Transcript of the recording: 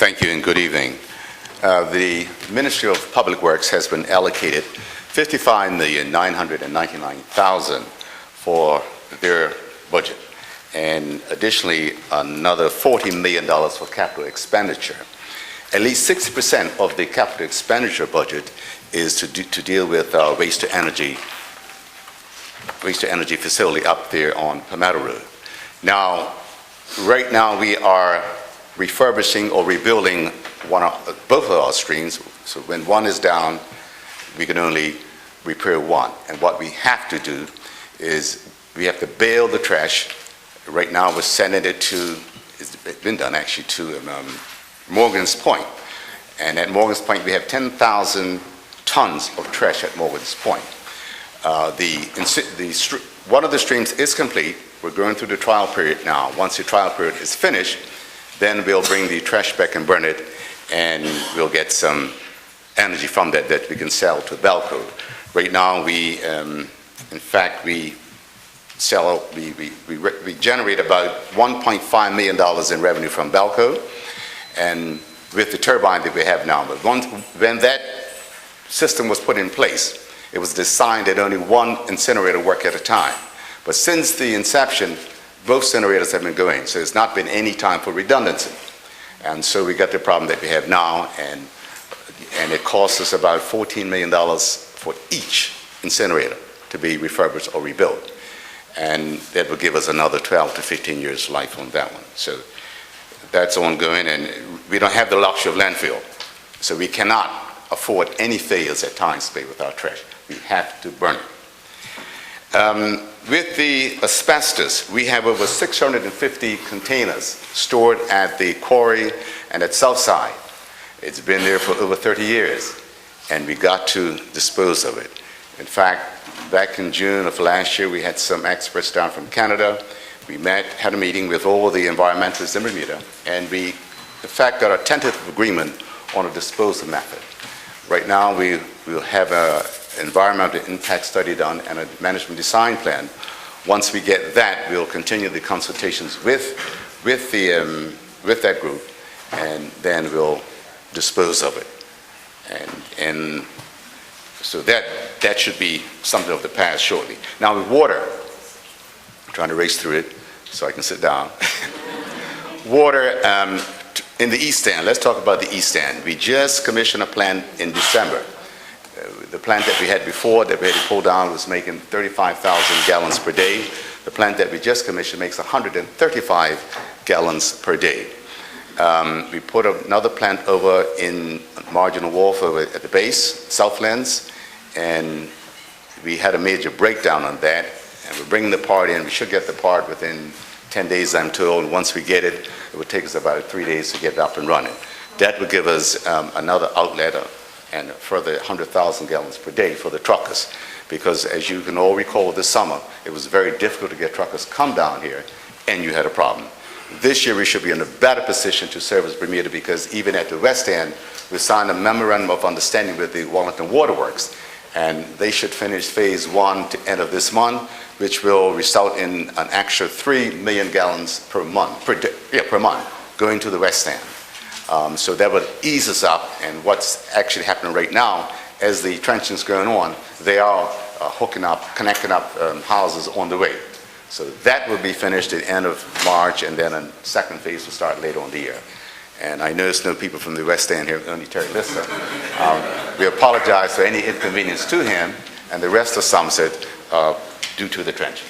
Thank you and good evening. The Ministry of Public Works has been allocated $55,999,000 for their budget, and additionally another $40 million for capital expenditure. At least 60% of the capital expenditure budget is to deal with waste to energy facility up there on Palmetto Road. Now, right now we are refurbishing or rebuilding both of our streams. So when one is down, we can only repair one. And what we have to do is we have to bale the trash. Right now we're sending it to, it's been done actually, to Morgan's Point. And at Morgan's Point we have 10,000 tons of trash at Morgan's Point. One of the streams is complete. We're going through the trial period now. Once the trial period is finished, then we'll bring the trash back and burn it, and we'll get some energy from that we can sell to Belco. Right now, we generate about $1.5 million in revenue from Belco, and with the turbine that we have now. But when that system was put in place, it was designed that only one incinerator work at a time. But since the inception, both incinerators have been going, so there's not been any time for redundancy. And so we got the problem that we have now, and it costs us about $14 million for each incinerator to be refurbished or rebuilt. And that will give us another 12 to 15 years life on that one. So that's ongoing, and we don't have the luxury of landfill. So we cannot afford any failures at Times Bay with our trash. We have to burn it. With the asbestos, we have over 650 containers stored at the quarry and at Southside. It's been there for over 30 years, and we got to dispose of it. In fact, back in June of last year, we had some experts down from Canada. We had a meeting with all the environmentalists in Bermuda, and we, in fact, got a tentative agreement on a disposal method. Right now, we will have an environmental impact study done and a management design plan. Once we get that, we'll continue the consultations with that group, and then we'll dispose of it. And so that should be something of the past shortly. Now with water, I'm trying to race through it so I can sit down. Water in the East End. Let's talk about the East End. We just commissioned a plant in December. The plant that we had before that we had to pull down was making 35,000 gallons per day. The plant that we just commissioned makes 135 gallons per day. We put another plant over in Marginal Wharf over at the base, Southlands, and we had a major breakdown on that. And we're bringing the part in. We should get the part within 10 days, I'm told. And once we get it, it would take us about 3 days to get it up and running. That would give us another outlet and a further 100,000 gallons per day for the truckers. Because as you can all recall this summer, it was very difficult to get truckers come down here, and you had a problem. This year we should be in a better position to service Bermuda, because even at the West End, we signed a memorandum of understanding with the Wellington Waterworks, and they should finish phase 1 to end of this month, which will result in an extra 3 million gallons per month, per month, going to the West End. So that would ease us up, and what's actually happening right now, as the trenching's going on, they are connecting up houses on the way. So that will be finished at the end of March, and then a second phase will start later on the year. And I noticed no people from the West End here, only Terry Lister. We apologize for any inconvenience to him and the rest of Somerset due to the trenching.